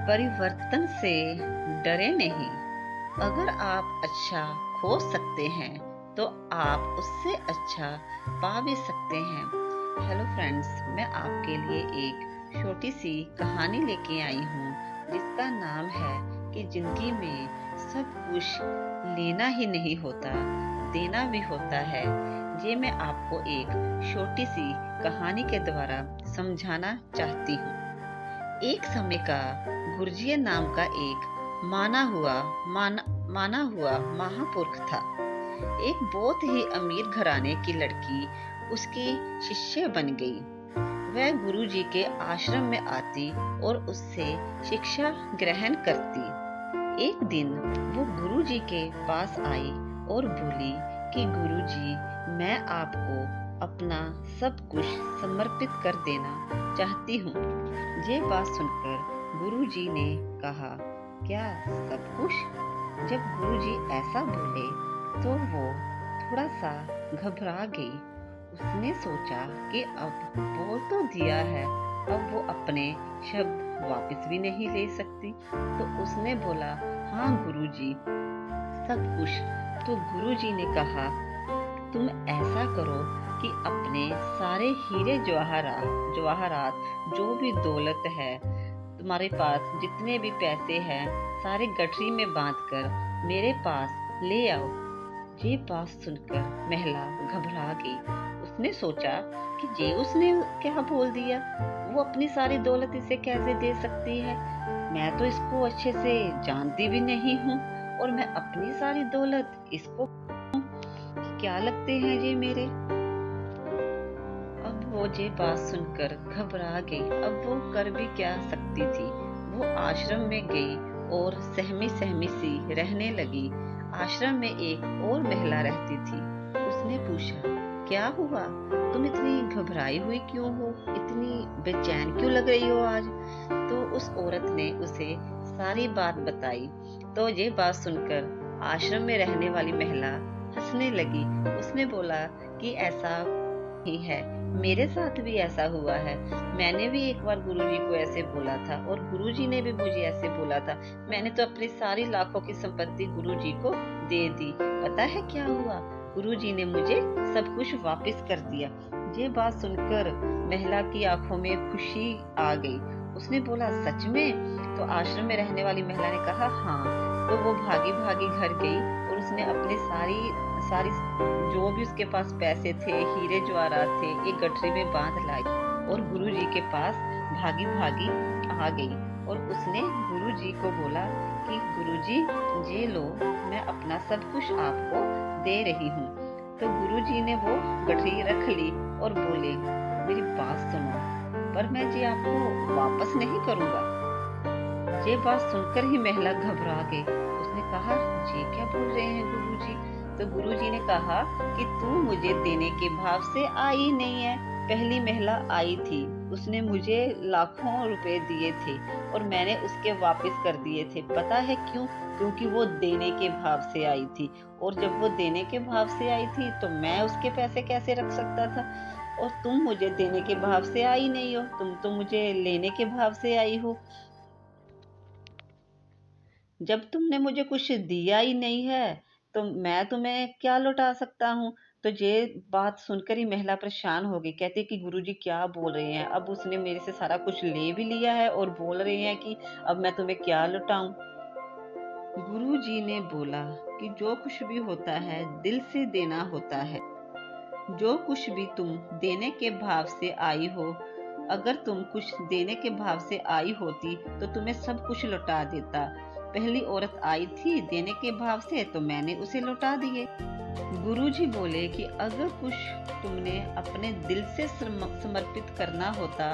परिवर्तन से डरे नहीं। अगर आप अच्छा खो सकते हैं तो आप उससे अच्छा पा भी सकते हैं। हेलो फ्रेंड्स, मैं आपके लिए एक छोटी सी कहानी लेके आई हूँ जिसका नाम है कि जिंदगी में सब कुछ लेना ही नहीं होता, देना भी होता है। ये मैं आपको एक छोटी सी कहानी के द्वारा समझाना चाहती हूँ। एक समय का गुरजिया नाम का एक माना हुआ महापुरुष था। एक बहुत ही अमीर घराने की लड़की उसकी शिष्य बन गई। वह गुरुजी के आश्रम में आती और उससे शिक्षा ग्रहण करती। एक दिन वो गुरुजी के पास आई और बोली कि गुरुजी, मैं आपको अपना सब कुछ समर्पित कर देना चाहती हूँ। ये बात सुनकर गुरुजी ने कहा, क्या सब कुछ? जब गुरुजी ऐसा बोले तो वो थोड़ा सा घबरा गई। उसने सोचा कि अब बोल तो दिया है, अब वो अपने शब्द वापस भी नहीं ले सकती। तो उसने बोला, हाँ गुरुजी, सब कुछ। तो गुरुजी ने कहा, तुम ऐसा करो कि अपने सारे हीरे जवाहरात जो भी दौलत है तुम्हारे पास, जितने भी पैसे हैं, सारे गठरी में बांधकर मेरे पास ले आओ। ये बात सुनकर महिला घबरा गई। उसने सोचा कि ये उसने क्या बोल दिया, वो अपनी सारी दौलत इसे कैसे दे सकती है? मैं तो इसको अच्छे से जानती भी नहीं हूँ और मैं अपनी सारी दौलत इसको क्या लगते हैं ये मेरे। अब वो ये बात सुनकर घबरा गई। अब वो कर भी क्या सकती थी। वो आश्रम में गई और सहमी सहमी सी रहने लगी। आश्रम में एक और महिला रहती थी। उसने पूछा, क्या हुआ? तुम इतनी घबराई हुई क्यों हो? इतनी बेचैन क्यों लग रही हो आज? तो उस औरत ने उसे सारी बात बताई। तो ये बात सुनकर आश्रम में रहने वाली महिला हंसने लगी। उसने बोला कि ऐसा ही है, मेरे साथ भी ऐसा हुआ है। मैंने भी एक बार गुरुजी को ऐसे बोला था और गुरुजी ने भी मुझे ऐसे बोला था। मैंने तो अपनी सारी लाखों की संपत्ति गुरुजी को दे दी। पता है क्या हुआ? गुरुजी ने मुझे सब कुछ वापस कर दिया। ये बात सुनकर महिला की आंखों में खुशी आ गई। उसने बोला, सच में? तो आश्रम में रहने वाली महिला ने कहा, हाँ। तो वो भागी भागी घर गई और उसने अपने सारी जो भी उसके पास पैसे थे, हीरे जवाहरात थे, एक गठरी में बांध लाई और गुरुजी के पास भागी भागी आ गई। और उसने गुरुजी को बोला कि गुरुजी, ये लो, मैं अपना सब कुछ आपको दे रही हूँ। तो गुरुजी ने वो गठरी रख ली और बोले, मेरी बात सुनो, पर मैं ये आपको वापस नहीं करूँगा। ये बात सुनकर ही महिला घबरा गई। उसने कहा, ये क्या बोल रहे हैं गुरुजी? तो गुरुजी ने कहा कि तू मुझे देने के भाव से आई नहीं है। पहली महिला आई थी, उसने मुझे लाखों रुपए दिए थे और मैंने उसके वापस कर दिए थे। पता है क्यों? क्योंकि वो देने के भाव से आई थी और जब वो देने के भाव से आई थी तो मैं उसके पैसे कैसे रख सकता था। और तुम मुझे देने के भाव से आई नहीं हो, तुम तो मुझे लेने के भाव से आई हो। जब तुमने मुझे कुछ दिया ही नहीं है तो मैं तुम्हें क्या लौटा सकता हूँ। तो ये बात सुनकर ही महिला परेशान हो गई। कहती कि गुरुजी क्या बोल रहे हैं, अब उसने मेरे से सारा कुछ ले भी लिया है और बोल रहे हैं कि अब मैं तुम्हें क्या लौटाऊं। गुरुजी ने बोला कि जो कुछ भी होता है दिल से देना होता है। जो कुछ भी तुम देने के भाव से आई हो, अगर तुम कुछ देने के भाव से आई होती तो तुम्हें सब कुछ लौटा देता। पहली औरत आई थी देने के भाव से तो मैंने उसे लौटा दिए। गुरुजी बोले कि अगर कुछ तुमने अपने दिल से समर्पित करना होता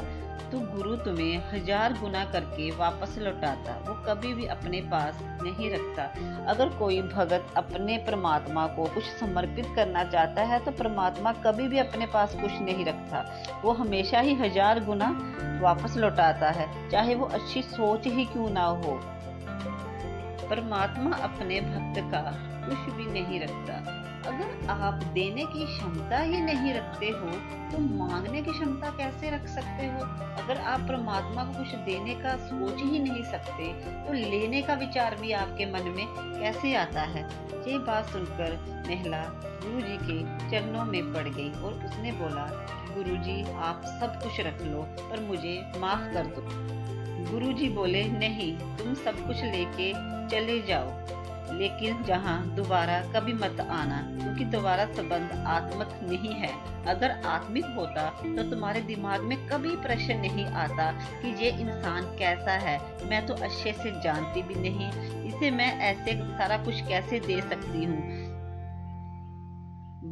तो गुरु तुम्हें 1000 गुना करके वापस लौटाता। वो कभी भी अपने पास नहीं रखता। अगर कोई भगत अपने परमात्मा को कुछ समर्पित करना चाहता है तो परमात्मा कभी भी अपने पास कुछ नहीं रखता। वो हमेशा ही 1000 गुना वापस लौटाता है, चाहे वो अच्छी सोच ही क्यों ना हो। परमात्मा अपने भक्त का कुछ भी नहीं रखता। अगर आप देने की क्षमता ही नहीं रखते हो तो मांगने की क्षमता कैसे रख सकते हो? अगर आप परमात्मा को कुछ देने का सोच ही नहीं सकते तो लेने का विचार भी आपके मन में कैसे आता है? ये बात सुनकर महिला गुरुजी के चरणों में पड़ गई और उसने बोला कि गुरुजी आप सब कुछ रख लो पर मुझे माफ कर दो। गुरुजी बोले नहीं, तुम सब कुछ लेके चले जाओ लेकिन जहाँ दोबारा कभी मत आना, क्योंकि दोबारा संबंध आत्मिक नहीं है। अगर आत्मिक होता तो तुम्हारे दिमाग में कभी प्रश्न नहीं आता कि ये इंसान कैसा है, मैं तो अच्छे से जानती भी नहीं, इसे मैं ऐसे सारा कुछ कैसे दे सकती हूँ।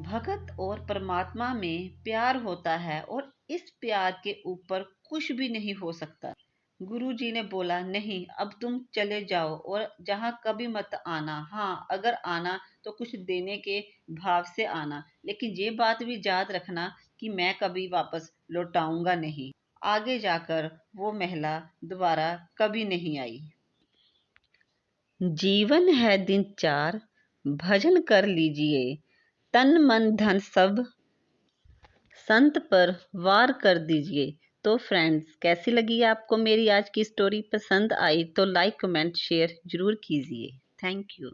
भगत और परमात्मा में प्यार होता है और इस प्यार के ऊपर कुछ भी नहीं हो सकता। गुरुजी ने बोला नहीं, अब तुम चले जाओ और जहाँ कभी मत आना। हाँ, अगर आना तो कुछ देने के भाव से आना, लेकिन ये बात भी याद रखना कि मैं कभी वापस लौटाऊंगा नहीं। आगे जाकर वो महिला दोबारा कभी नहीं आई। जीवन है दिन चार, भजन कर लीजिए, तन मन धन सब संत पर वार कर दीजिए। तो फ्रेंड्स, कैसी लगी आपको मेरी आज की स्टोरी? पसंद आई तो लाइक कमेंट शेयर जरूर कीजिए। Thank you.